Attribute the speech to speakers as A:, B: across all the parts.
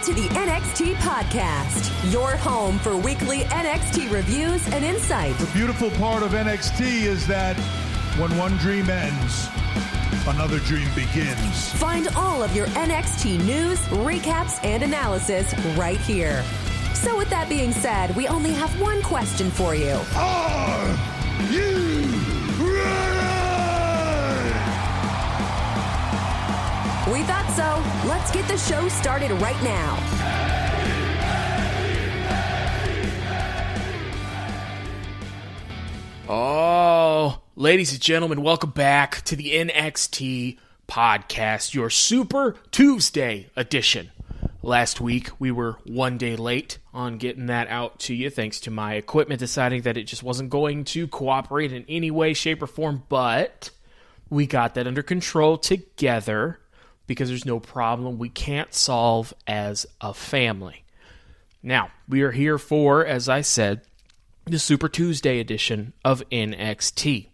A: to the NXT Podcast, your home for weekly NXT reviews and insight.
B: The beautiful part of NXT is that when one dream ends, another dream begins.
A: Find all of your NXT news, recaps, and analysis right here. So with that being said, we only have one question for you.
B: Are you ready?
A: We thought so. Let's get the show started right now.
C: Oh, ladies and gentlemen, welcome back to the NXT Podcast, your Super Tuesday edition. Last week, we were one day late on getting that out to you, thanks to my equipment deciding that it just wasn't going to cooperate in any way, shape, or form, but we got that under control together because there's no problem we can't solve as a family. Now, we are here for, as I said, the Super Tuesday edition of NXT.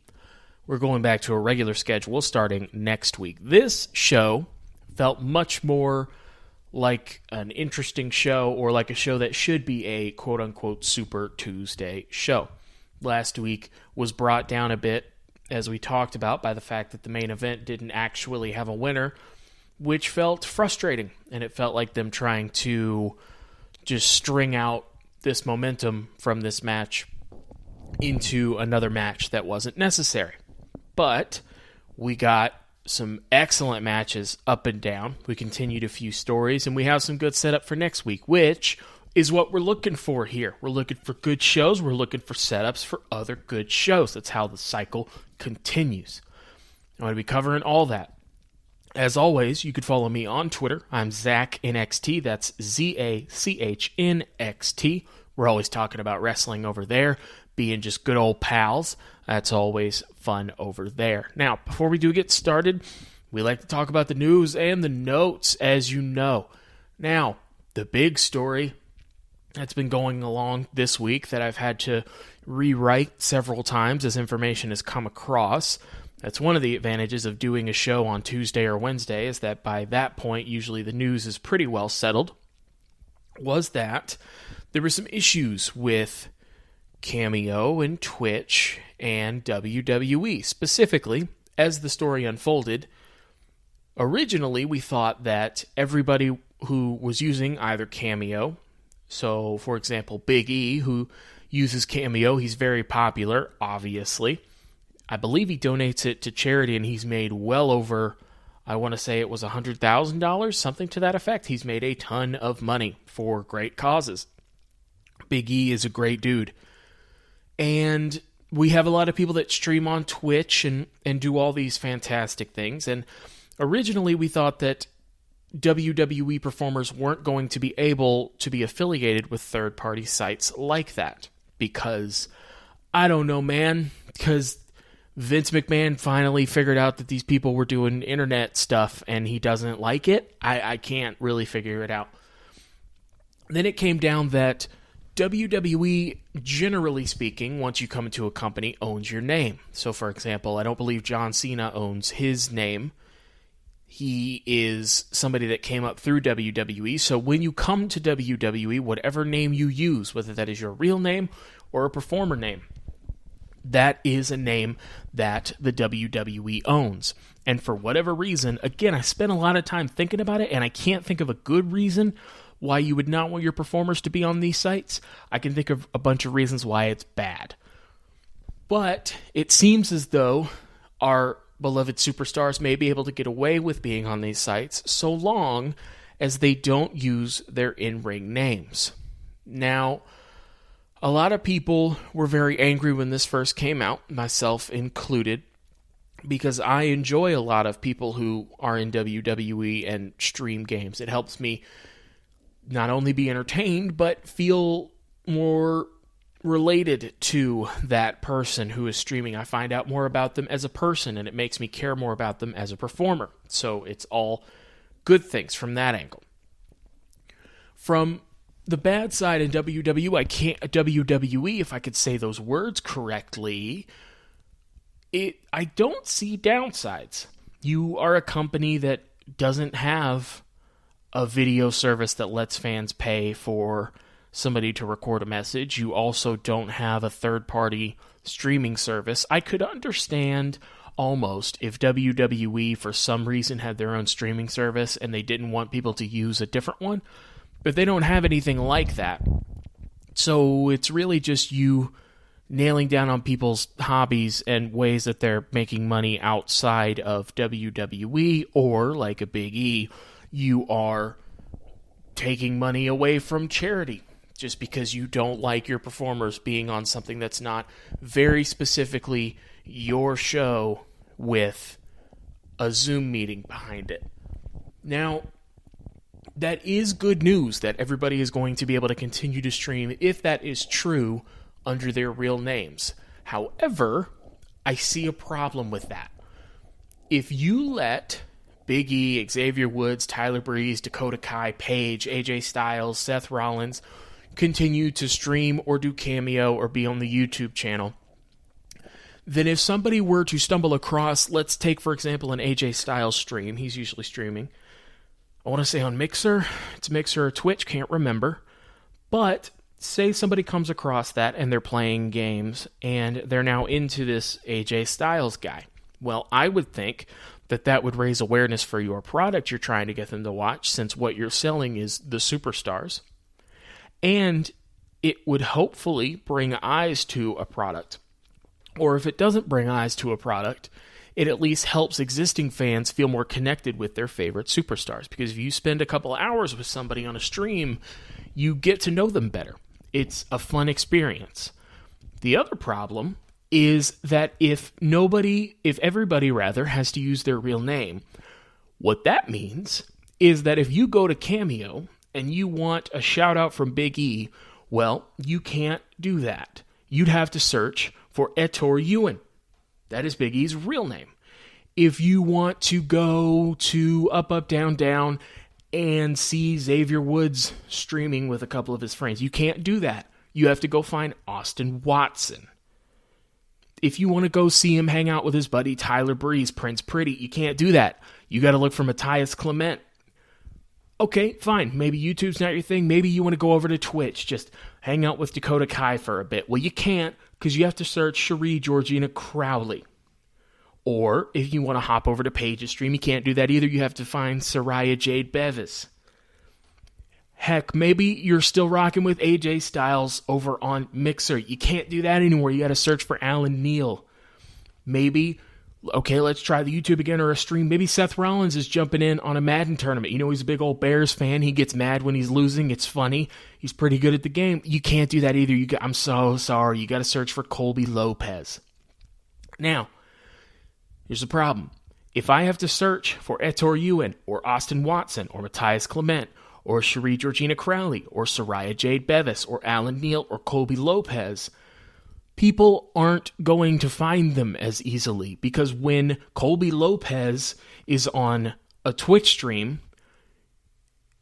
C: We're going back to a regular schedule starting next week. This show felt much more like an interesting show or like a show that should be a quote-unquote Super Tuesday show. Last week was brought down a bit, as we talked about, by the fact that the main event didn't actually have a winner, which felt frustrating, and it felt like them trying to just string out this momentum from this match into another match that wasn't necessary. But we got some excellent matches up and down. We continued a few stories, and we have some good setup for next week, which is what we're looking for here. We're looking for good shows. We're looking for setups for other good shows. That's how the cycle continues. I'm going to be covering all that. As always, you could follow me on Twitter. I'm ZachNXT. That's ZACHNXT. We're always talking about wrestling over there, being just good old pals. That's always fun over there. Now, before we do get started, we like to talk about the news and the notes, as you know. Now, the big story that's been going along this week that I've had to rewrite several times as information has come across. That's one of the advantages of doing a show on Tuesday or Wednesday, is that by that point, usually the news is pretty well settled, was that there were some issues with Cameo and Twitch and WWE. Specifically, as the story unfolded, originally we thought that everybody who was using either Cameo, so for example, Big E, who uses Cameo, he's very popular, obviously. I believe he donates it to charity, and he's made well over, I want to say it was $100,000, something to that effect. He's made a ton of money for great causes. Big E is a great dude. And we have a lot of people that stream on Twitch and do all these fantastic things. And originally we thought that WWE performers weren't going to be able to be affiliated with third-party sites like that. Because, I don't know, man, because Vince McMahon finally figured out that these people were doing internet stuff and he doesn't like it. I can't really figure it out. Then it came down that WWE, generally speaking, once you come into a company, owns your name. So, for example, I don't believe John Cena owns his name. He is somebody that came up through WWE. So when you come to WWE, whatever name you use, whether that is your real name or a performer name, that is a name that the WWE owns. And for whatever reason, again, I spent a lot of time thinking about it, and I can't think of a good reason why you would not want your performers to be on these sites. I can think of a bunch of reasons why it's bad. But it seems as though our beloved superstars may be able to get away with being on these sites so long as they don't use their in-ring names. Now, a lot of people were very angry when this first came out, myself included, because I enjoy a lot of people who are in WWE and stream games. It helps me not only be entertained, but feel more related to that person who is streaming. I find out more about them as a person, and it makes me care more about them as a performer. So it's all good things from that angle. From the bad side in WWE, if I could say those words correctly, I don't see downsides. You are a company that doesn't have a video service that lets fans pay for somebody to record a message. You also don't have a third-party streaming service. I could understand almost if WWE for some reason had their own streaming service and they didn't want people to use a different one, but they don't have anything like that. So it's really just you nailing down on people's hobbies and ways that they're making money outside of WWE, or like a Big E, you are taking money away from charity just because you don't like your performers being on something that's not very specifically your show with a Zoom meeting behind it. Now, that is good news that everybody is going to be able to continue to stream, if that is true, under their real names. However, I see a problem with that. If you let Big E, Xavier Woods, Tyler Breeze, Dakota Kai, Paige, AJ Styles, Seth Rollins continue to stream or do cameo or be on the YouTube channel, then if somebody were to stumble across, let's take, for example, an AJ Styles stream. He's usually streaming, I want to say on Mixer. It's Mixer or Twitch, can't remember. But say somebody comes across that and they're playing games and they're now into this AJ Styles guy. Well, I would think that that would raise awareness for your product you're trying to get them to watch, since what you're selling is the superstars. And it would hopefully bring eyes to a product. Or if it doesn't bring eyes to a product, it at least helps existing fans feel more connected with their favorite superstars. Because if you spend a couple hours with somebody on a stream, you get to know them better. It's a fun experience. The other problem is that if everybody has to use their real name, what that means is that if you go to Cameo and you want a shout out from Big E, well, you can't do that. You'd have to search for Ettore Ewan. That is Big E's real name. If you want to go to Up, Up, Down, Down and see Xavier Woods streaming with a couple of his friends, you can't do that. You have to go find Austin Watson. If you want to go see him hang out with his buddy Tyler Breeze, Prince Pretty, you can't do that. You got to look for Matthias Clement. Okay, fine. Maybe YouTube's not your thing. Maybe you want to go over to Twitch, just hang out with Dakota Kai for a bit. Well, you can't, because you have to search Cherie Georgina Crowley. Or if you want to hop over to Paige's stream, you can't do that either. You have to find Soraya Jade Bevis. Heck, maybe you're still rocking with AJ Styles over on Mixer. You can't do that anymore. You got to search for Alan Neal. Maybe, okay, let's try the YouTube again or a stream. Maybe Seth Rollins is jumping in on a Madden tournament. You know, he's a big old Bears fan. He gets mad when he's losing. It's funny. He's pretty good at the game. You can't do that either. I'm so sorry. You got to search for Colby Lopez. Now, here's the problem. If I have to search for Ettore Ewan or Austin Watson or Matthias Clement or Cherie Georgina Crowley or Soraya Jade Bevis or Alan Neal or Colby Lopez, people aren't going to find them as easily, because when Colby Lopez is on a Twitch stream,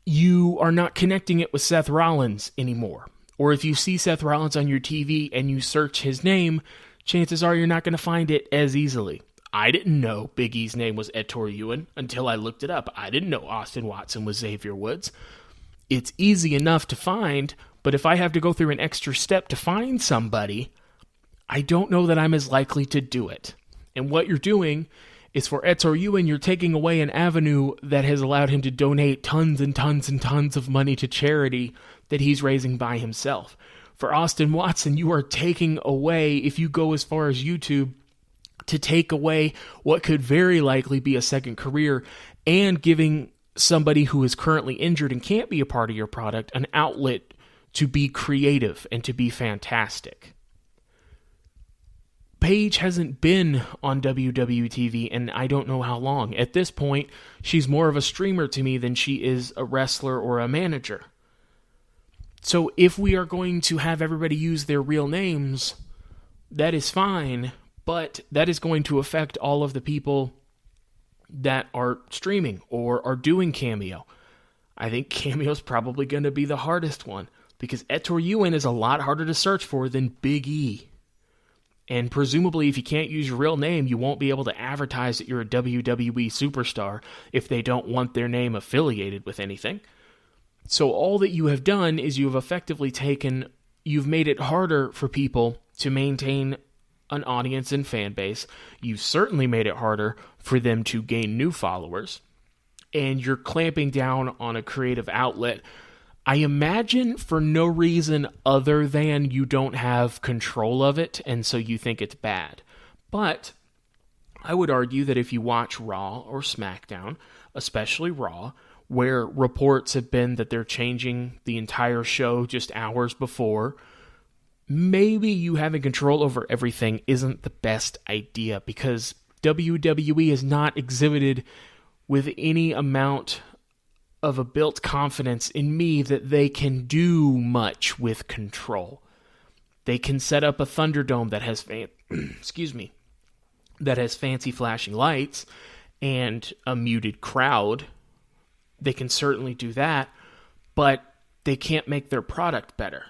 C: you are not connecting it with Seth Rollins anymore. Or if you see Seth Rollins on your TV and you search his name, chances are you're not going to find it as easily. I didn't know Big E's name was Ettore Ewan until I looked it up. I didn't know Austin Watson was Xavier Woods. It's easy enough to find, but if I have to go through an extra step to find somebody, I don't know that I'm as likely to do it. And what you're doing is, for Ettore Ewan, you're taking away an avenue that has allowed him to donate tons and tons and tons of money to charity that he's raising by himself. For Austin Watson, you are taking away, if you go as far as YouTube, to take away what could very likely be a second career, and giving somebody who is currently injured and can't be a part of your product an outlet to be creative and to be fantastic. Paige hasn't been on WWE TV and I don't know how long. At this point, she's more of a streamer to me than she is a wrestler or a manager. So if we are going to have everybody use their real names, that is fine, but that is going to affect all of the people that are streaming or are doing Cameo. I think Cameo is probably going to be the hardest one, because Ettore Ewan is a lot harder to search for than Big E. And presumably, if you can't use your real name, you won't be able to advertise that you're a WWE superstar if they don't want their name affiliated with anything. So all that you have done is you have effectively you've made it harder for people to maintain an audience and fan base. You've certainly made it harder for them to gain new followers. And you're clamping down on a creative outlet, I imagine, for no reason other than you don't have control of it, and so you think it's bad. But I would argue that if you watch Raw or SmackDown, especially Raw, where reports have been that they're changing the entire show just hours before, maybe you having control over everything isn't the best idea, because WWE is not exhibited with any amount of a built confidence in me that they can do much with control. They can set up a Thunderdome that has that has fancy flashing lights and a muted crowd. They can certainly do that, but they can't make their product better.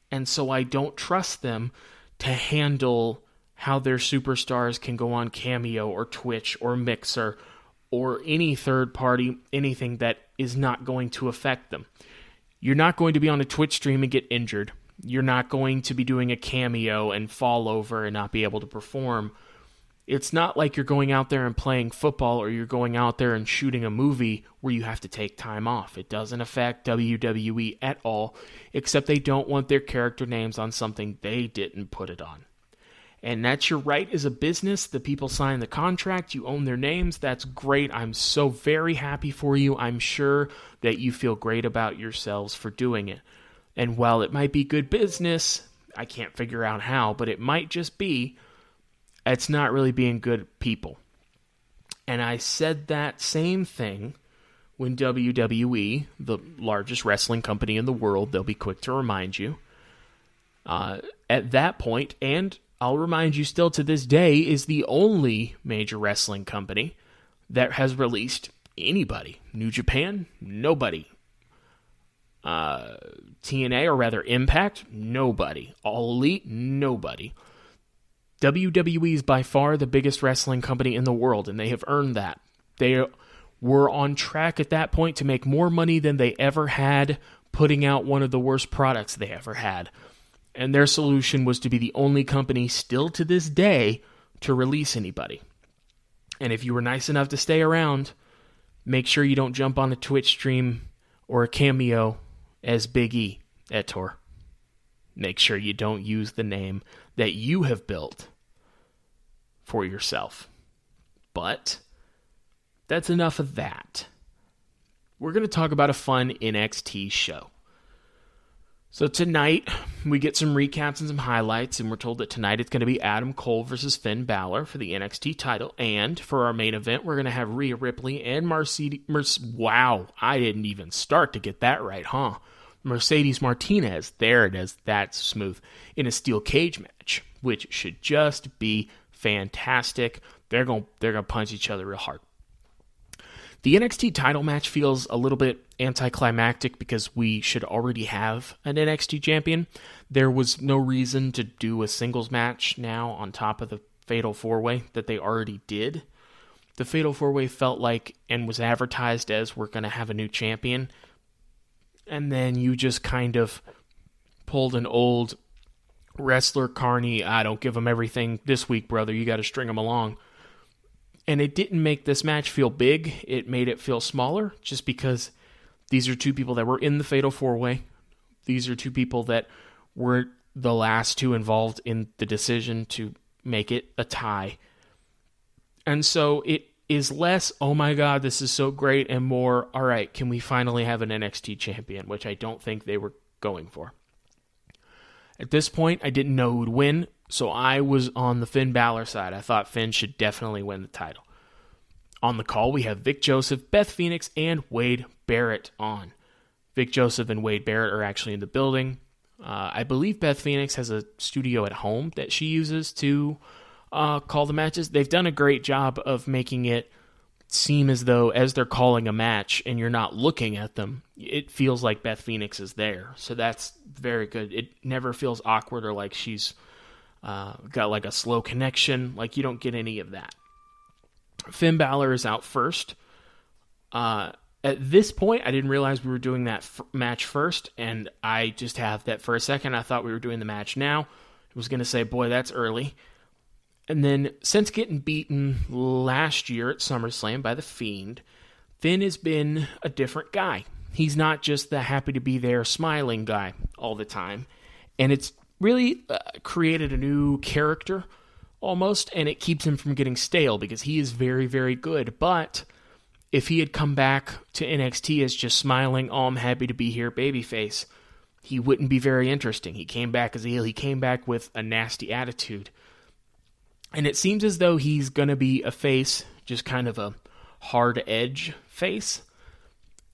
C: And so I don't trust them to handle how their superstars can go on Cameo or Twitch or Mixer or any third party, anything that is not going to affect them. You're not going to be on a Twitch stream and get injured. You're not going to be doing a Cameo and fall over and not be able to perform. It's not like you're going out there and playing football, or you're going out there and shooting a movie where you have to take time off. It doesn't affect WWE at all, except they don't want their character names on something they didn't put it on. And that's your right as a business. The people sign the contract. You own their names. That's great. I'm so very happy for you. I'm sure that you feel great about yourselves for doing it. And while it might be good business, I can't figure out how, but it might just be, it's not really being good people. And I said that same thing when WWE, the largest wrestling company in the world, they'll be quick to remind you, at that point, and I'll remind you still to this day, is the only major wrestling company that has released anybody. New Japan, nobody. TNA, or rather Impact, nobody. All Elite, nobody. WWE is by far the biggest wrestling company in the world, and they have earned that. They were on track at that point to make more money than they ever had, putting out one of the worst products they ever had. And their solution was to be the only company still to this day to release anybody. And if you were nice enough to stay around, make sure you don't jump on a Twitch stream or a Cameo as Big E at Tour. Make sure you don't use the name that you have built for yourself. But that's enough of that. We're going to talk about a fun NXT show. So tonight, we get some recaps and some highlights, and we're told that tonight it's going to be Adam Cole versus Finn Balor for the NXT title, and for our main event, we're going to have Rhea Ripley and wow, I didn't even start to get that right, huh? Mercedes Martinez, there it is, that's smooth, in a steel cage match, which should just be fantastic. They're going to punch each other real hard. The NXT title match feels a little bit anticlimactic because we should already have an NXT champion. There was no reason to do a singles match now on top of the Fatal 4-Way that they already did. The Fatal 4-Way felt like, and was advertised as, we're going to have a new champion. And then you just kind of pulled an old wrestler, Carney, don't give him everything this week, brother. You got to string him along. And it didn't make this match feel big. It made it feel smaller, just because these are two people that were in the Fatal 4-Way. These are two people that were the last two involved in the decision to make it a tie. And so it is less, oh my god, this is so great, and more, all right, can we finally have an NXT champion, which I don't think they were going for. At this point, I didn't know who would win, so I was on the Finn Balor side. I thought Finn should definitely win the title. On the call, we have Vic Joseph, Beth Phoenix, and Wade Barrett on. Vic Joseph and Wade Barrett are actually in the building. I believe Beth Phoenix has a studio at home that she uses to call the matches. They've done a great job of making it seem as though, as they're calling a match and you're not looking at them, it feels like Beth Phoenix is there. So that's very good. It never feels awkward or like she's got like a slow connection. Like, you don't get any of that. Finn Balor is out first. At this point, I didn't realize we were doing that match first, and I just have that for a second. I thought we were doing the match now. I was going to say, boy, that's early. And then, since getting beaten last year at SummerSlam by The Fiend, Finn has been a different guy. He's not just the happy-to-be-there, smiling guy all the time. And it's really created a new character, almost, and it keeps him from getting stale, because he is very, very good. But if he had come back to NXT as just smiling, oh, I'm happy to be here, babyface, he wouldn't be very interesting. He came back as a heel. He came back with a nasty attitude. And it seems as though he's going to be a face, just kind of a hard edge face.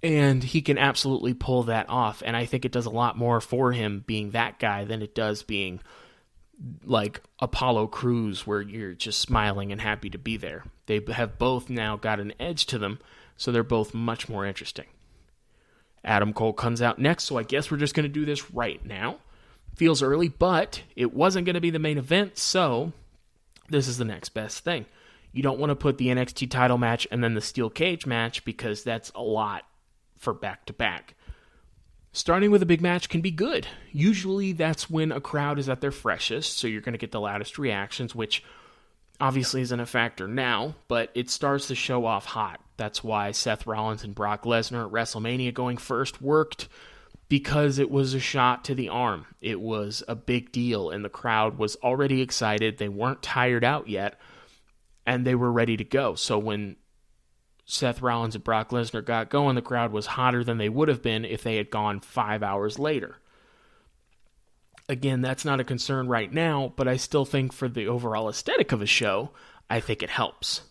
C: And he can absolutely pull that off. And I think it does a lot more for him being that guy than it does being like Apollo Crews, where you're just smiling and happy to be there. They have both now got an edge to them, so they're both much more interesting. Adam Cole comes out next, so I guess we're just going to do this right now. Feels early, but it wasn't going to be the main event, so this is the next best thing. You don't want to put the NXT title match and then the steel cage match, because that's a lot for back-to-back. Starting with a big match can be good. Usually that's when a crowd is at their freshest, so you're going to get the loudest reactions, which obviously isn't a factor now, but it starts the show off hot. That's why Seth Rollins and Brock Lesnar at WrestleMania going first worked, because it was a shot to the arm. It was a big deal, and the crowd was already excited. They weren't tired out yet, and they were ready to go. So when Seth Rollins and Brock Lesnar got going, the crowd was hotter than they would have been if they had gone 5 hours later. Again, that's not a concern right now, but I still think for the overall aesthetic of a show, I think it helps.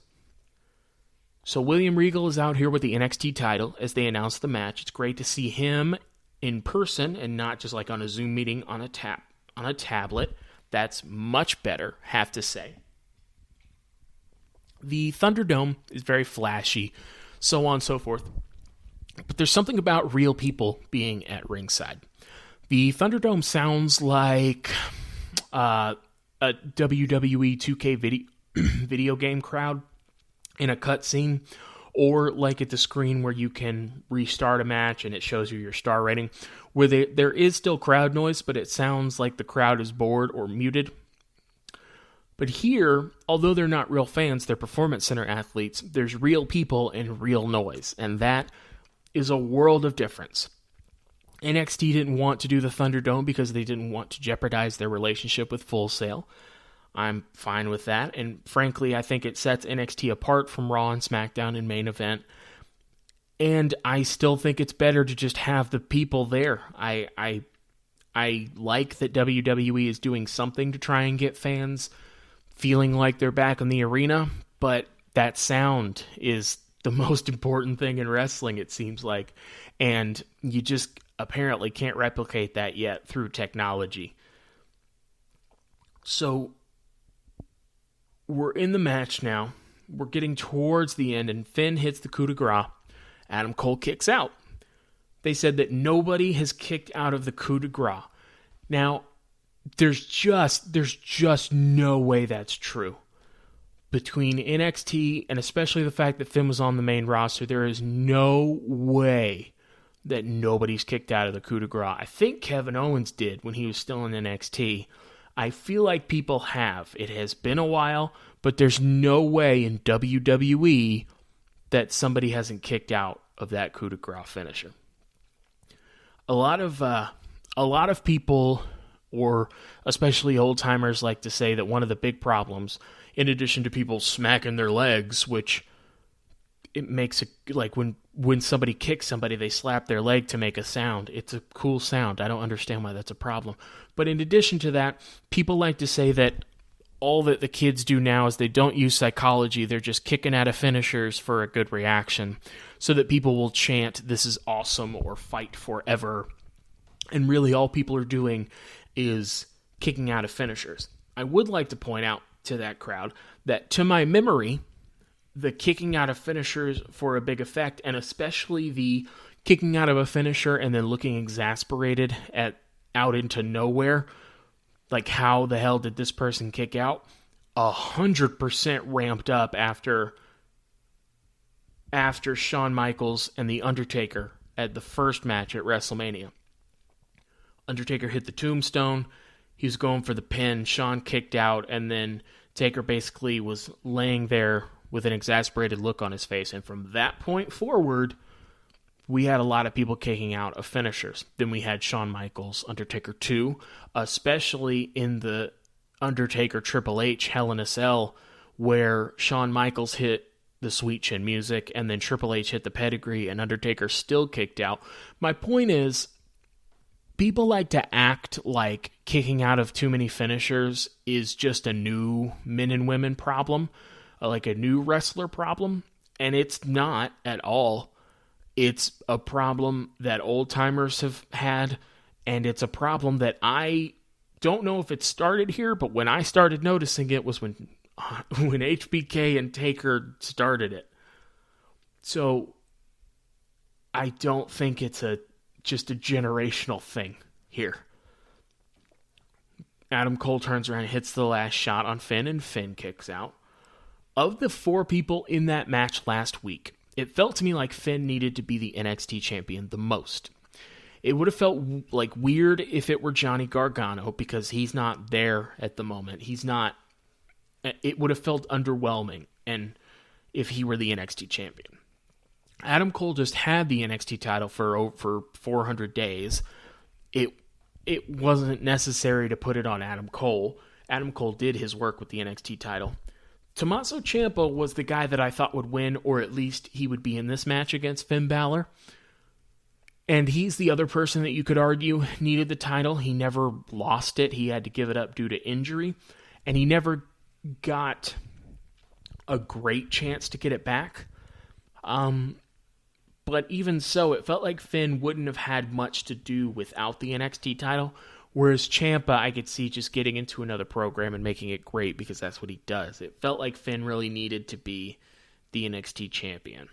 C: So William Regal is out here with the NXT title as they announce the match. It's great to see him in person and not just like on a Zoom meeting on a tablet. That's much better, have to say. The Thunderdome is very flashy, so on and so forth. But there's something about real people being at ringside. The Thunderdome sounds like a WWE 2K video game crowd in a cutscene, or like at the screen where you can restart a match and it shows you your star rating, where there is still crowd noise, but it sounds like the crowd is bored or muted. But here, although they're not real fans, they're Performance Center athletes, there's real people and real noise, and that is a world of difference. NXT didn't want to do the Thunderdome because they didn't want to jeopardize their relationship with Full Sail. I'm fine with that, and frankly, I think it sets NXT apart from Raw and SmackDown in main event, and I still think it's better to just have the people there. I like that WWE is doing something to try and get fans feeling like they're back in the arena, but that sound is the most important thing in wrestling, it seems like, and you just apparently can't replicate that yet through technology. So we're in the match now. We're getting towards the end, and Finn hits the coup de grace. Adam Cole kicks out. They said that nobody has kicked out of the coup de grace. Now, there's just no way that's true. Between NXT and especially the fact that Finn was on the main roster, there is no way that nobody's kicked out of the coup de grace. I think Kevin Owens did when he was still in NXT. I feel like people have. It has been a while, but there's no way in WWE that somebody hasn't kicked out of that coup de grace finisher. A lot of people, or especially old-timers, like to say that one of the big problems, in addition to people smacking their legs, which it makes it like when somebody kicks somebody, they slap their leg to make a sound. It's a cool sound. I don't understand why that's a problem. But in addition to that, people like to say that all that the kids do now is they don't use psychology. They're just kicking out of finishers for a good reaction so that people will chant, "This is awesome," or "Fight forever." And really all people are doing is kicking out of finishers. I would like to point out to that crowd that, to my memory, the kicking out of finishers for a big effect, and especially the kicking out of a finisher and then looking exasperated out into nowhere, like, how the hell did this person kick out? 100% ramped up after Shawn Michaels and The Undertaker at the first match at WrestleMania. Undertaker hit the tombstone. He was going for the pin. Shawn kicked out, and then Taker basically was laying there with an exasperated look on his face. And from that point forward, we had a lot of people kicking out of finishers. Then we had Shawn Michaels, Undertaker 2, especially in the Undertaker Triple H Hell in a Cell, where Shawn Michaels hit the Sweet Chin Music, and then Triple H hit the pedigree, and Undertaker still kicked out. My point is, people like to act like kicking out of too many finishers is just a new men and women problem, like a new wrestler problem, and it's not at all. It's a problem that old-timers have had, and it's a problem that I don't know if it started here, but when I started noticing it was when HBK and Taker started it. So I don't think it's just a generational thing here. Adam Cole turns around and hits the last shot on Finn, and Finn kicks out. Of the 4 people in that match last week, it felt to me like Finn needed to be the NXT champion the most. It would have felt like weird if it were Johnny Gargano, because he's not there at the moment. It would have felt underwhelming and if he were the NXT champion. Adam Cole just had the NXT title for over 400 days. It wasn't necessary to put it on Adam Cole. Adam Cole did his work with the NXT title. Tommaso Ciampa was the guy that I thought would win, or at least he would be in this match against Finn Balor. And he's the other person that you could argue needed the title. He never lost it. He had to give it up due to injury. And he never got a great chance to get it back. But even so, it felt like Finn wouldn't have had much to do without the NXT title. Whereas Ciampa, I could see just getting into another program and making it great because that's what he does. It felt like Finn really needed to be the NXT champion.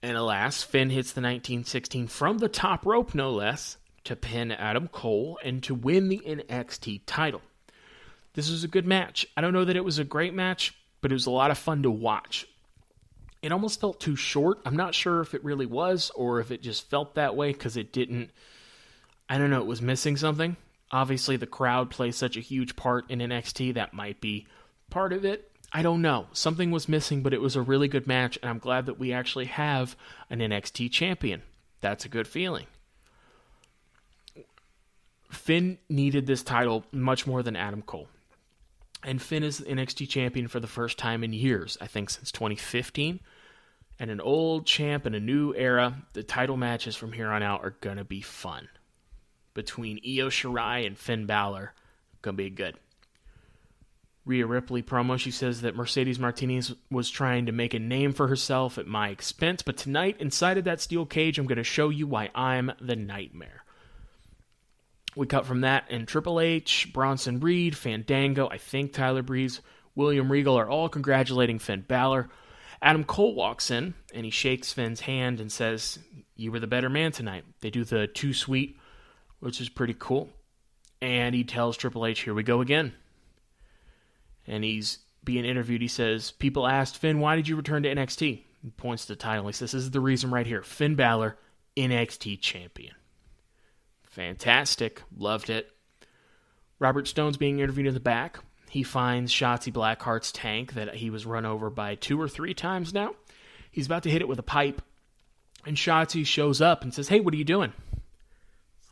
C: And alas, Finn hits the 1916 from the top rope, no less, to pin Adam Cole and to win the NXT title. This was a good match. I don't know that it was a great match, but it was a lot of fun to watch. It almost felt too short. I'm not sure if it really was or if it just felt that way because it didn't. I don't know, it was missing something. Obviously, the crowd plays such a huge part in NXT. That might be part of it. I don't know. Something was missing, but it was a really good match, and I'm glad that we actually have an NXT champion. That's a good feeling. Finn needed this title much more than Adam Cole. And Finn is the NXT champion for the first time in years, I think since 2015. And an old champ in a new era, the title matches from here on out are going to be fun. Between Io Shirai and Finn Balor, going to be good. Rhea Ripley promo, she says that Mercedes Martinez was trying to make a name for herself at my expense, but tonight, inside of that steel cage, I'm going to show you why I'm the Nightmare. We cut from that, and Triple H, Bronson Reed, Fandango, I think Tyler Breeze, William Regal are all congratulating Finn Balor. Adam Cole walks in, and he shakes Finn's hand and says, "You were the better man tonight." They do the too sweet, which is pretty cool. And he tells Triple H, "Here we go again." And he's being interviewed. He says, people asked, "Finn, why did you return to NXT?" He points to the title. He says, "This is the reason right here. Finn Balor, NXT champion." Fantastic. Loved it. Robert Stone's being interviewed in the back. He finds Shotzi Blackheart's tank that he was run over by 2 or 3 times now. He's about to hit it with a pipe. And Shotzi shows up and says, "Hey, what are you doing?"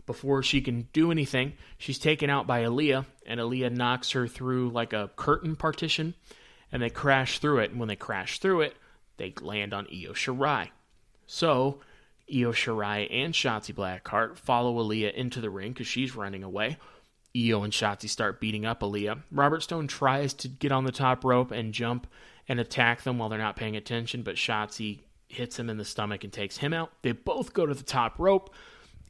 C: Before she can do anything, she's taken out by Aaliyah, and Aaliyah knocks her through like a curtain partition, and they crash through it. And when they crash through it, they land on Io Shirai. So Io Shirai and Shotzi Blackheart follow Aaliyah into the ring because she's running away. Io and Shotzi start beating up Aaliyah. Robert Stone tries to get on the top rope and jump and attack them while they're not paying attention, but Shotzi hits him in the stomach and takes him out. They both go to the top rope.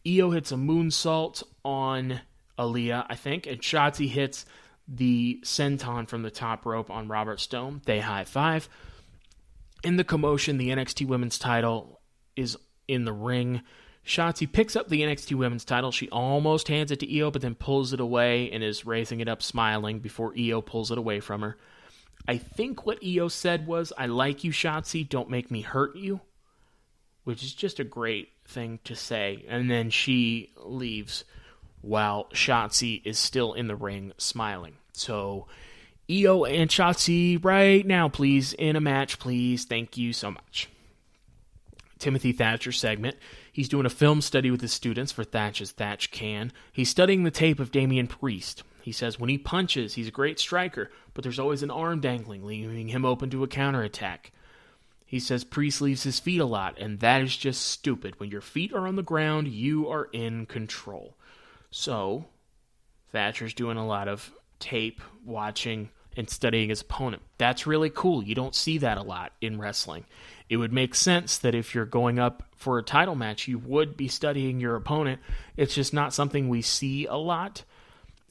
C: Io hits a moonsault on Aaliyah, I think, and Shotzi hits the senton from the top rope on Robert Stone. They high-five. In the commotion, the NXT Women's title is in the ring. Shotzi picks up the NXT Women's title. She almost hands it to Io, but then pulls it away and is raising it up smiling before Io pulls it away from her. I think what Io said was, "I like you, Shotzi, don't make me hurt you," which is just a great thing to say. And then she leaves while Shotzi is still in the ring smiling. So, Io and Shotzi right now, please, in a match, please. Thank you so much. Timothy Thatcher segment. He's doing a film study with his students for Thatch as Thatch Can. He's studying the tape of Damian Priest. He says when he punches, he's a great striker, but there's always an arm dangling, leaving him open to a counterattack. He says Priest leaves his feet a lot, and that is just stupid. When your feet are on the ground, you are in control. So, Thatcher's doing a lot of tape watching and studying his opponent. That's really cool. You don't see that a lot in wrestling. It would make sense that if you're going up for a title match, you would be studying your opponent. It's just not something we see a lot.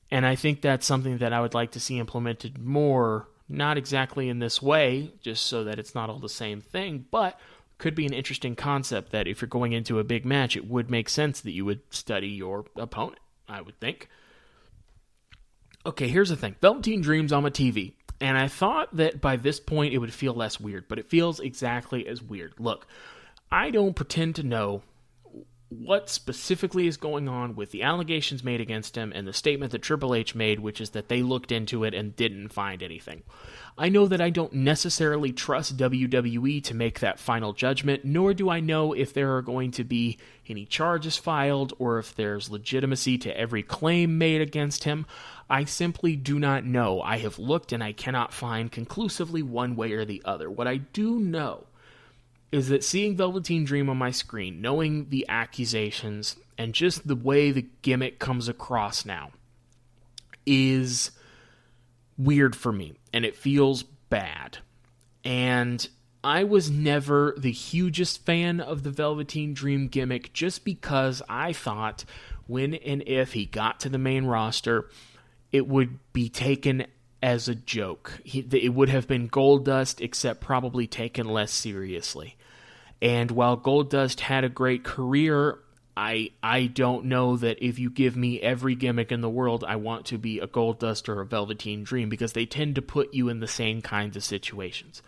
C: And I think that's something that I would like to see implemented more, not exactly in this way, just so that it's not all the same thing, but could be an interesting concept that if you're going into a big match, it would make sense that you would study your opponent, I would think. Okay, here's the thing. Velveteen Dream's on my TV, and I thought that by this point it would feel less weird, but it feels exactly as weird. Look, I don't pretend to know what specifically is going on with the allegations made against him and the statement that Triple H made, which is that they looked into it and didn't find anything. I know that I don't necessarily trust WWE to make that final judgment, nor do I know if there are going to be any charges filed or if there's legitimacy to every claim made against him. I simply do not know. I have looked and I cannot find conclusively one way or the other. What I do know is that seeing Velveteen Dream on my screen, knowing the accusations, and just the way the gimmick comes across now is weird for me, and it feels bad. And I was never the hugest fan of the Velveteen Dream gimmick just because I thought when and if he got to the main roster, it would be taken as a joke. It would have been Goldust, except probably taken less seriously. And while Goldust had a great career, I don't know that if you give me every gimmick in the world, I want to be a Goldust or a Velveteen Dream, because they tend to put you in the same kinds of situations.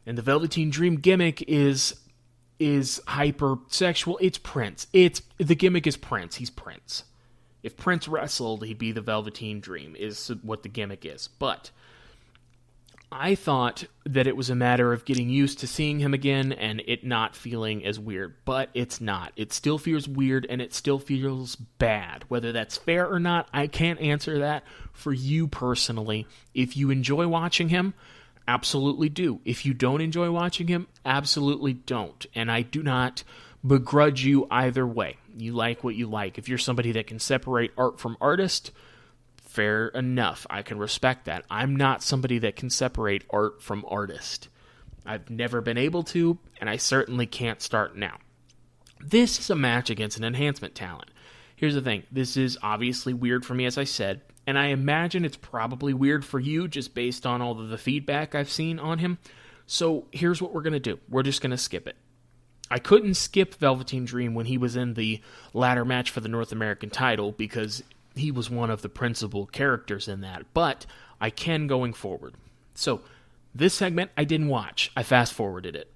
C: And the Velveteen Dream gimmick is hypersexual. It's Prince. The gimmick is Prince. He's Prince. If Prince wrestled, he'd be the Velveteen Dream, is what the gimmick is. But I thought that it was a matter of getting used to seeing him again and it not feeling as weird. But it's not. It still feels weird and it still feels bad. Whether that's fair or not, I can't answer that for you personally. If you enjoy watching him, absolutely do. If you don't enjoy watching him, absolutely don't. And I do not begrudge you either way. You like what you like. If you're somebody that can separate art from artist, fair enough. I can respect that. I'm not somebody that can separate art from artist. I've never been able to, and I certainly can't start now. This is a match against an enhancement talent. Here's the thing. This is obviously weird for me, as I said, and I imagine it's probably weird for you just based on all of the feedback I've seen on him. So here's what we're going to do. We're just going to skip it. I couldn't skip Velveteen Dream when he was in the ladder match for the North American title because he was one of the principal characters in that, but I can going forward. So this segment I didn't watch. I fast-forwarded it.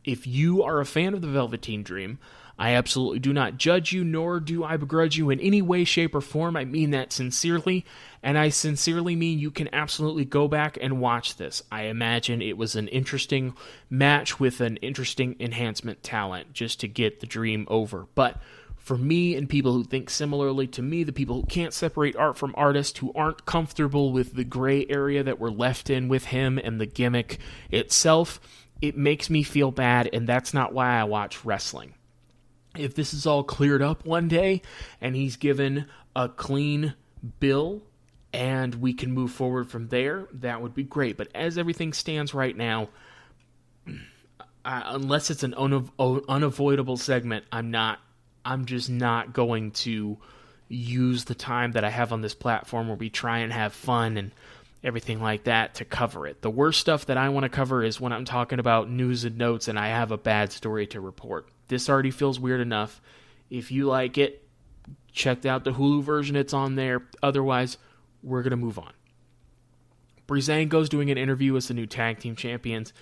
C: If you are a fan of the Velveteen Dream, I absolutely do not judge you, nor do I begrudge you in any way, shape, or form. I mean that sincerely, and I sincerely mean you can absolutely go back and watch this. I imagine it was an interesting match with an interesting enhancement talent just to get the Dream over. But for me and people who think similarly to me, the people who can't separate art from artist, who aren't comfortable with the gray area that we're left in with him and the gimmick itself, it makes me feel bad, and that's not why I watch wrestling. If this is all cleared up one day and he's given a clean bill and we can move forward from there, that would be great. But as everything stands right now, unless it's an unavoidable segment, I'm just not going to use the time that I have on this platform where we try and have fun and everything like that to cover it. The worst stuff that I want to cover is when I'm talking about news and notes and I have a bad story to report. This already feels weird enough. If you like it, check out the Hulu version. It's on there. Otherwise, we're going to move on. Breezango's doing an interview as the new tag team champions.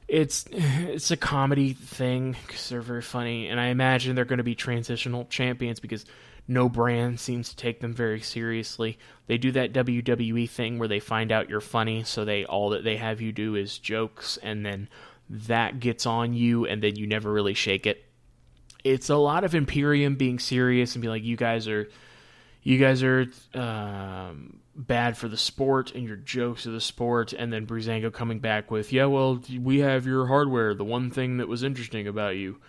C: It's a comedy thing because they're very funny, and I imagine they're going to be transitional champions because no brand seems to take them very seriously. They do that WWE thing where they find out you're funny, so all that they have you do is jokes, and then that gets on you, and then you never really shake it. It's a lot of Imperium being serious and be like, you guys are bad for the sport, and your jokes are the sport, and then Breezango coming back with, yeah, well, we have your hardware, the one thing that was interesting about you.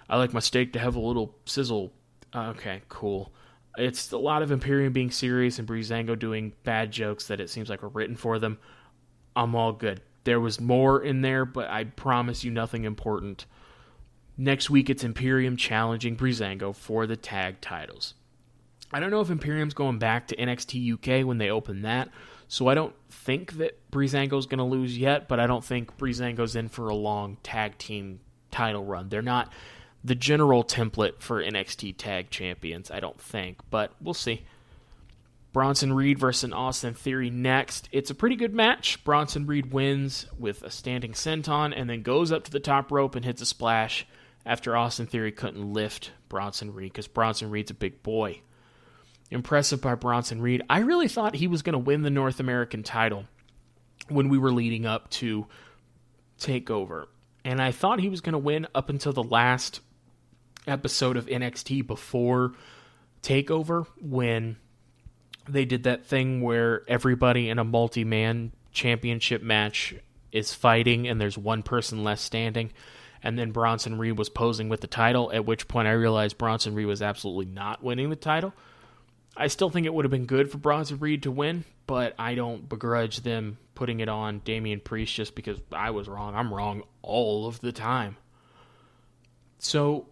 C: I like my steak to have a little sizzle. Okay, cool. It's a lot of Imperium being serious and Breezango doing bad jokes that it seems like were written for them. I'm all good. There was more in there, but I promise you nothing important. Next week, it's Imperium challenging Breezango for the tag titles. I don't know if Imperium's going back to NXT UK when they open that, so I don't think that Breezango's going to lose yet, but I don't think Breezango's in for a long tag team title run. They're not the general template for NXT tag champions, I don't think, but we'll see. Bronson Reed versus Austin Theory next. It's a pretty good match. Bronson Reed wins with a standing senton and then goes up to the top rope and hits a splash after Austin Theory couldn't lift Bronson Reed because Bronson Reed's a big boy. Impressive by Bronson Reed. I really thought he was going to win the North American title when we were leading up to TakeOver. And I thought he was going to win up until the last episode of NXT before TakeOver when they did that thing where everybody in a multi-man championship match is fighting and there's one person less standing. And then Bronson Reed was posing with the title, at which point I realized Bronson Reed was absolutely not winning the title. I still think it would have been good for Bronson Reed to win, but I don't begrudge them putting it on Damian Priest just because I was wrong. I'm wrong all of the time. So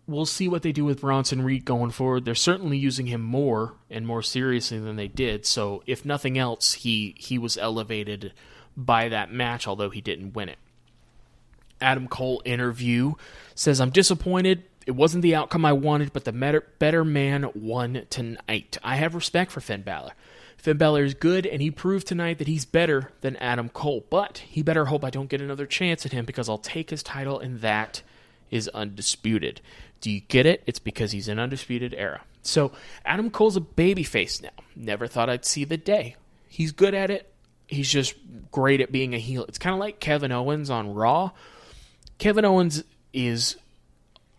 C: we'll see what they do with Bronson Reed going forward. They're certainly using him more and more seriously than they did. So if nothing else, he was elevated by that match, although he didn't win it. Adam Cole interview says, I'm disappointed. It wasn't the outcome I wanted, but the better man won tonight. I have respect for Finn Balor. Finn Balor is good, and he proved tonight that he's better than Adam Cole. But he better hope I don't get another chance at him because I'll take his title, and that is undisputed. Do you get it? It's because he's in Undisputed Era. So Adam Cole's a babyface now. Never thought I'd see the day. He's good at it. He's just great at being a heel. It's kind of like Kevin Owens on Raw. Kevin Owens is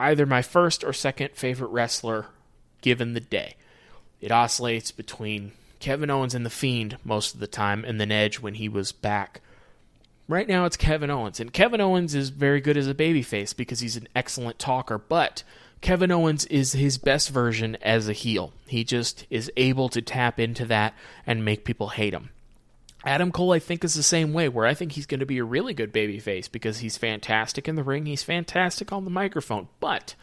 C: either my first or second favorite wrestler given the day. It oscillates between Kevin Owens and The Fiend most of the time, and then Edge when he was back. Right now it's Kevin Owens, and Kevin Owens is very good as a babyface because he's an excellent talker, but Kevin Owens is his best version as a heel. He just is able to tap into that and make people hate him. Adam Cole, I think, is the same way, where I think he's going to be a really good babyface because he's fantastic in the ring, he's fantastic on the microphone, but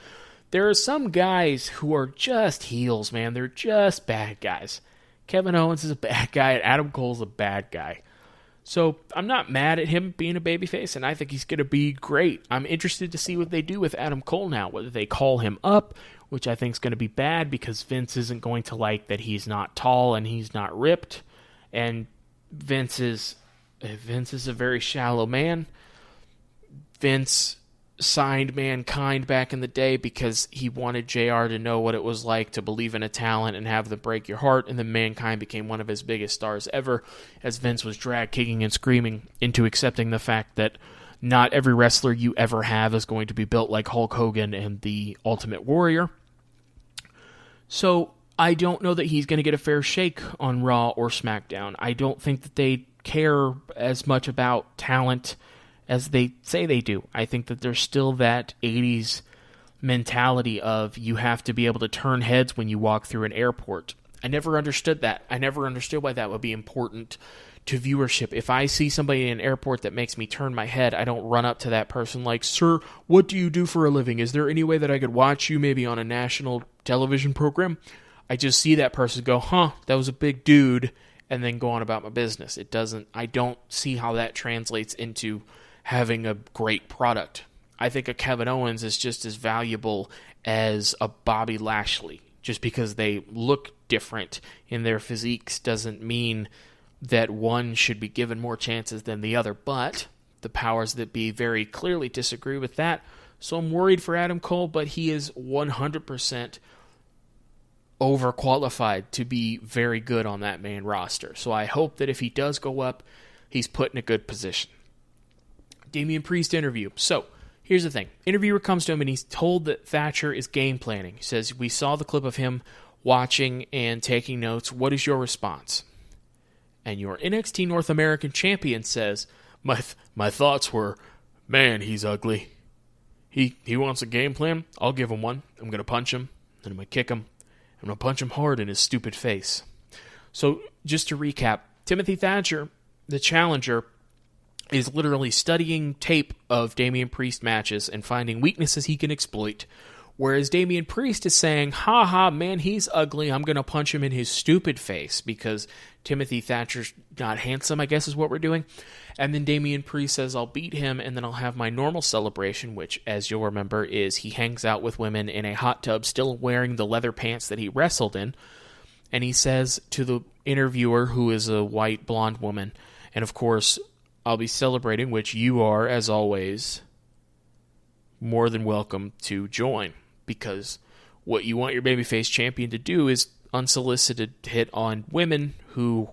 C: there are some guys who are just heels, man. They're just bad guys. Kevin Owens is a bad guy, and Adam Cole's a bad guy. So I'm not mad at him being a babyface, and I think he's going to be great. I'm interested to see what they do with Adam Cole now, whether they call him up, which I think is going to be bad because Vince isn't going to like that he's not tall and he's not ripped, and Vince is a very shallow man. Vince signed Mankind back in the day because he wanted JR to know what it was like to believe in a talent and have them break your heart, and then Mankind became one of his biggest stars ever as Vince was dragged kicking and screaming into accepting the fact that not every wrestler you ever have is going to be built like Hulk Hogan and the Ultimate Warrior. So I don't know that he's going to get a fair shake on Raw or SmackDown. I don't think that they care as much about talent as they say they do. I think that there's still that 80s mentality of you have to be able to turn heads when you walk through an airport. I never understood that. I never understood why that would be important to viewership. If I see somebody in an airport that makes me turn my head, I don't run up to that person like, "Sir, what do you do for a living? Is there any way that I could watch you maybe on a national television program?" I just see that person go, "Huh, that was a big dude," and then go on about my business. I don't see how that translates into having a great product. I think a Kevin Owens is just as valuable as a Bobby Lashley. Just because they look different in their physiques doesn't mean that one should be given more chances than the other. But the powers that be very clearly disagree with that. So I'm worried for Adam Cole, but he is 100% overqualified to be very good on that main roster. So I hope that if he does go up, he's put in a good position. Damian Priest interview. So here's the thing. Interviewer comes to him and he's told that Thatcher is game planning. He says, we saw the clip of him watching and taking notes. What is your response? And your NXT North American champion says, my thoughts were, man, he's ugly. He wants a game plan. I'll give him one. I'm going to punch him. Then I'm going to kick him. I'm going to punch him hard in his stupid face. So just to recap, Timothy Thatcher, the challenger, is literally studying tape of Damian Priest matches and finding weaknesses he can exploit. Whereas Damian Priest is saying, ha, man, he's ugly. I'm going to punch him in his stupid face because Timothy Thatcher's not handsome, I guess is what we're doing. And then Damian Priest says, I'll beat him and then I'll have my normal celebration, which, as you'll remember, is he hangs out with women in a hot tub still wearing the leather pants that he wrestled in. And he says to the interviewer, who is a white blonde woman, and of course, I'll be celebrating, which you are, as always, more than welcome to join. Because what you want your babyface champion to do is unsolicited hit on women who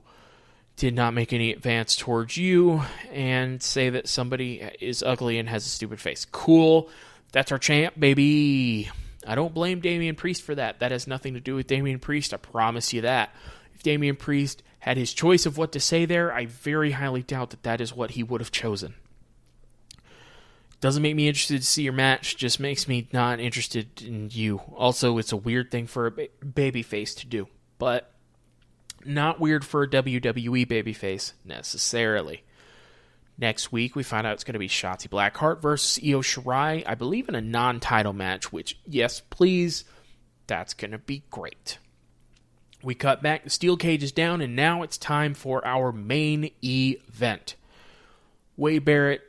C: did not make any advance towards you and say that somebody is ugly and has a stupid face. Cool. That's our champ, baby. I don't blame Damian Priest for that. That has nothing to do with Damian Priest. I promise you that. If Damian Priest had his choice of what to say there, I very highly doubt that that is what he would have chosen. Doesn't make me interested to see your match, just makes me not interested in you. Also, it's a weird thing for a babyface to do, but not weird for a WWE babyface, necessarily. Next week, we find out it's going to be Shotzi Blackheart versus Io Shirai, I believe in a non-title match, which, yes, please, that's going to be great. We cut back, the steel cage is down, and now it's time for our main event. Wade Barrett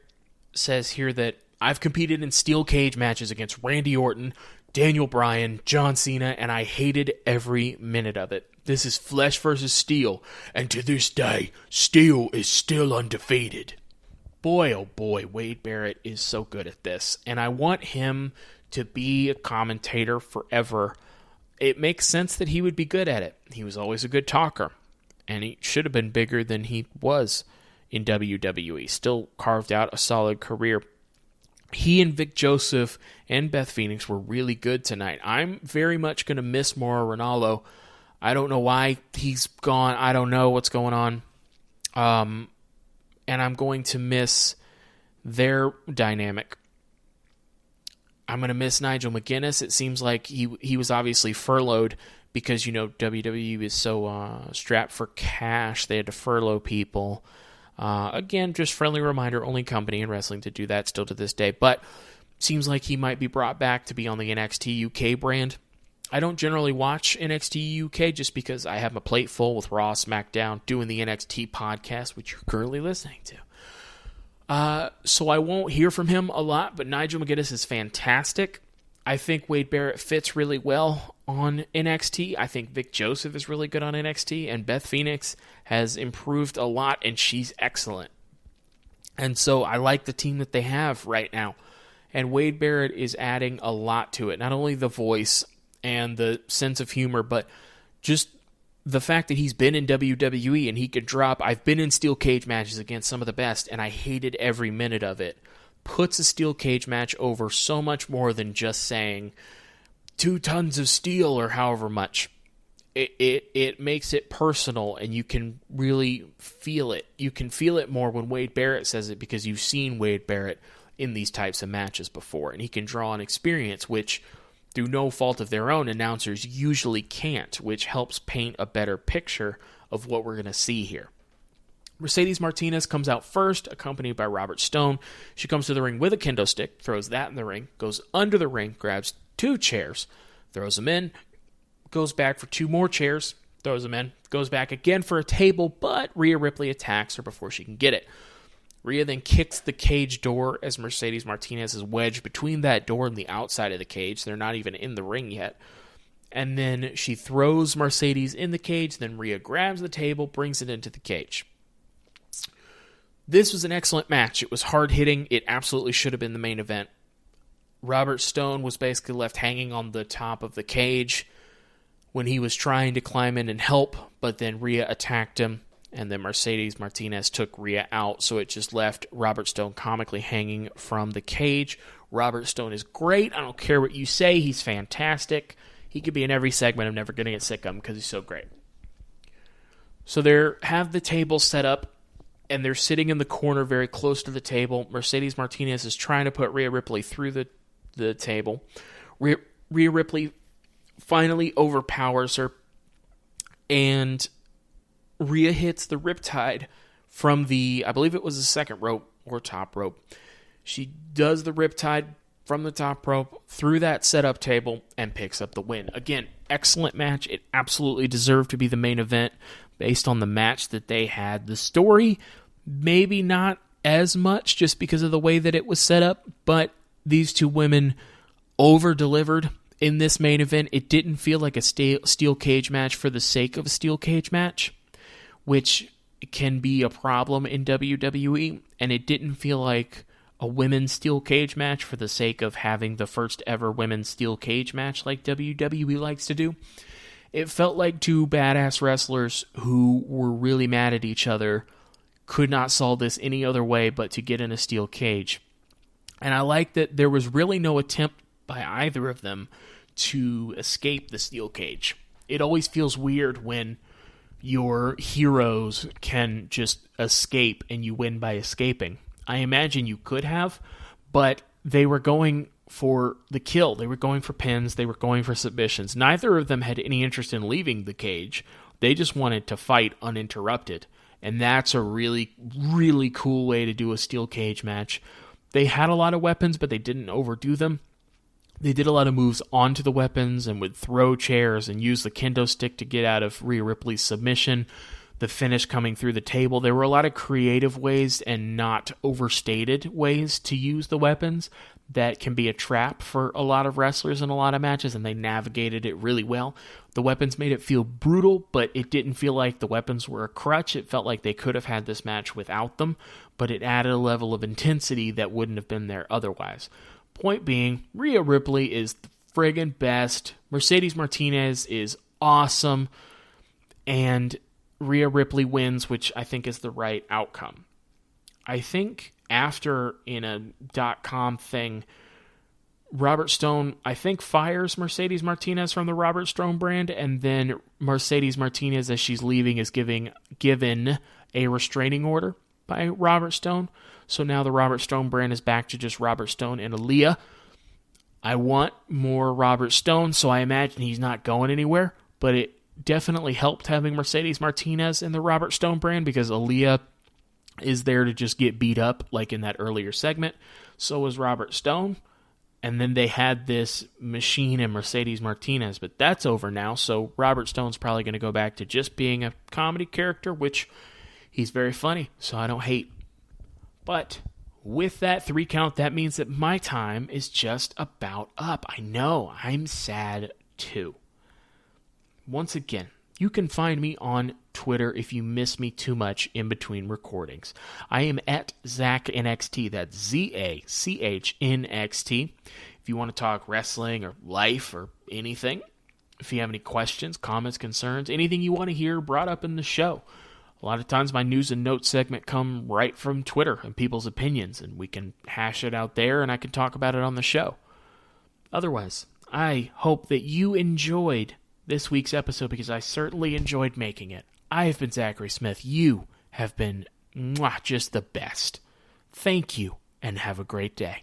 C: says here that I've competed in steel cage matches against Randy Orton, Daniel Bryan, John Cena, and I hated every minute of it. This is flesh versus steel, and to this day, steel is still undefeated. Boy, oh boy, Wade Barrett is so good at this, and I want him to be a commentator forever. It makes sense that he would be good at it. He was always a good talker, and he should have been bigger than he was in WWE. Still carved out a solid career. He and Vic Joseph and Beth Phoenix were really good tonight. I'm very much going to miss Mauro Ranallo. I don't know why he's gone. I don't know what's going on. And I'm going to miss their dynamic. I'm going to miss Nigel McGuinness. It seems like he was obviously furloughed because, you know, WWE is so strapped for cash. They had to furlough people. Again, just friendly reminder, only company in wrestling to do that still to this day. But seems like he might be brought back to be on the NXT UK brand. I don't generally watch NXT UK just because I have my plate full with Raw, SmackDown, doing the NXT podcast, which you're currently listening to. So I won't hear from him a lot, but Nigel McGuinness is fantastic. I think Wade Barrett fits really well on NXT. I think Vic Joseph is really good on NXT, and Beth Phoenix has improved a lot, and she's excellent. And so I like the team that they have right now. And Wade Barrett is adding a lot to it. Not only the voice and the sense of humor, but just the fact that he's been in WWE and he could drop, I've been in steel cage matches against some of the best, and I hated every minute of it, puts a steel cage match over so much more than just saying 2 tons of steel or however much. It makes it personal, and you can really feel it. You can feel it more when Wade Barrett says it because you've seen Wade Barrett in these types of matches before, and he can draw on experience, which through no fault of their own, announcers usually can't, which helps paint a better picture of what we're going to see here. Mercedes Martinez comes out first, accompanied by Robert Stone. She comes to the ring with a kendo stick, throws that in the ring, goes under the ring, grabs 2 chairs, throws them in, goes back for 2 more chairs, throws them in, goes back again for a table, but Rhea Ripley attacks her before she can get it. Rhea then kicks the cage door as Mercedes Martinez is wedged between that door and the outside of the cage. They're not even in the ring yet. And then she throws Mercedes in the cage. Then Rhea grabs the table, brings it into the cage. This was an excellent match. It was hard-hitting. It absolutely should have been the main event. Robert Stone was basically left hanging on the top of the cage when he was trying to climb in and help, but then Rhea attacked him, and then Mercedes Martinez took Rhea out, so it just left Robert Stone comically hanging from the cage. Robert Stone is great. I don't care what you say. He's fantastic. He could be in every segment. I'm never going to get sick of him because he's so great. So they have the table set up, and they're sitting in the corner very close to the table. Mercedes Martinez is trying to put Rhea Ripley through the table. Rhea Ripley finally overpowers her, and Rhea hits the riptide from I believe it was the second rope or top rope. She does the riptide from the top rope through that setup table and picks up the win. Again, excellent match. It absolutely deserved to be the main event based on the match that they had. The story, maybe not as much just because of the way that it was set up, but these two women over-delivered in this main event. It didn't feel like a steel cage match for the sake of a steel cage match, which can be a problem in WWE, and it didn't feel like a women's steel cage match for the sake of having the first ever women's steel cage match like WWE likes to do. It felt like two badass wrestlers who were really mad at each other could not solve this any other way but to get in a steel cage. And I like that there was really no attempt by either of them to escape the steel cage. It always feels weird when your heroes can just escape and you win by escaping. I imagine you could have, but they were going for the kill. They were going for pins. They were going for submissions. Neither of them had any interest in leaving the cage. They just wanted to fight uninterrupted. And that's a really, really cool way to do a steel cage match. They had a lot of weapons, but they didn't overdo them. They did a lot of moves onto the weapons and would throw chairs and use the kendo stick to get out of Rhea Ripley's submission. The finish coming through the table. There were a lot of creative ways and not overstated ways to use the weapons that can be a trap for a lot of wrestlers in a lot of matches, and they navigated it really well. The weapons made it feel brutal, but it didn't feel like the weapons were a crutch. It felt like they could have had this match without them, but it added a level of intensity that wouldn't have been there otherwise. Point being, Rhea Ripley is the friggin' best. Mercedes Martinez is awesome, and Rhea Ripley wins, which I think is the right outcome. I think after, in a .com thing, Robert Stone, I think, fires Mercedes Martinez from the Robert Stone brand, and then Mercedes Martinez, as she's leaving, is given a restraining order by Robert Stone. So now the Robert Stone brand is back to just Robert Stone and Aaliyah. I want more Robert Stone, so I imagine he's not going anywhere, but it definitely helped having Mercedes Martinez in the Robert Stone brand because Aaliyah is there to just get beat up like in that earlier segment. So was Robert Stone. And then they had this machine in Mercedes Martinez, but that's over now. So Robert Stone's probably going to go back to just being a comedy character, which he's very funny, so I don't hate. But with that 3 count, that means that my time is just about up. I know, I'm sad too. Once again, you can find me on Twitter if you miss me too much in between recordings. I am at ZachNXT. That's ZACHNXT. If you want to talk wrestling or life or anything, if you have any questions, comments, concerns, anything you want to hear brought up in the show. A lot of times my news and notes segment come right from Twitter and people's opinions, and we can hash it out there and I can talk about it on the show. Otherwise, I hope that you enjoyed this week's episode because I certainly enjoyed making it. I have been Zachary Smith. You have been just the best. Thank you, and have a great day.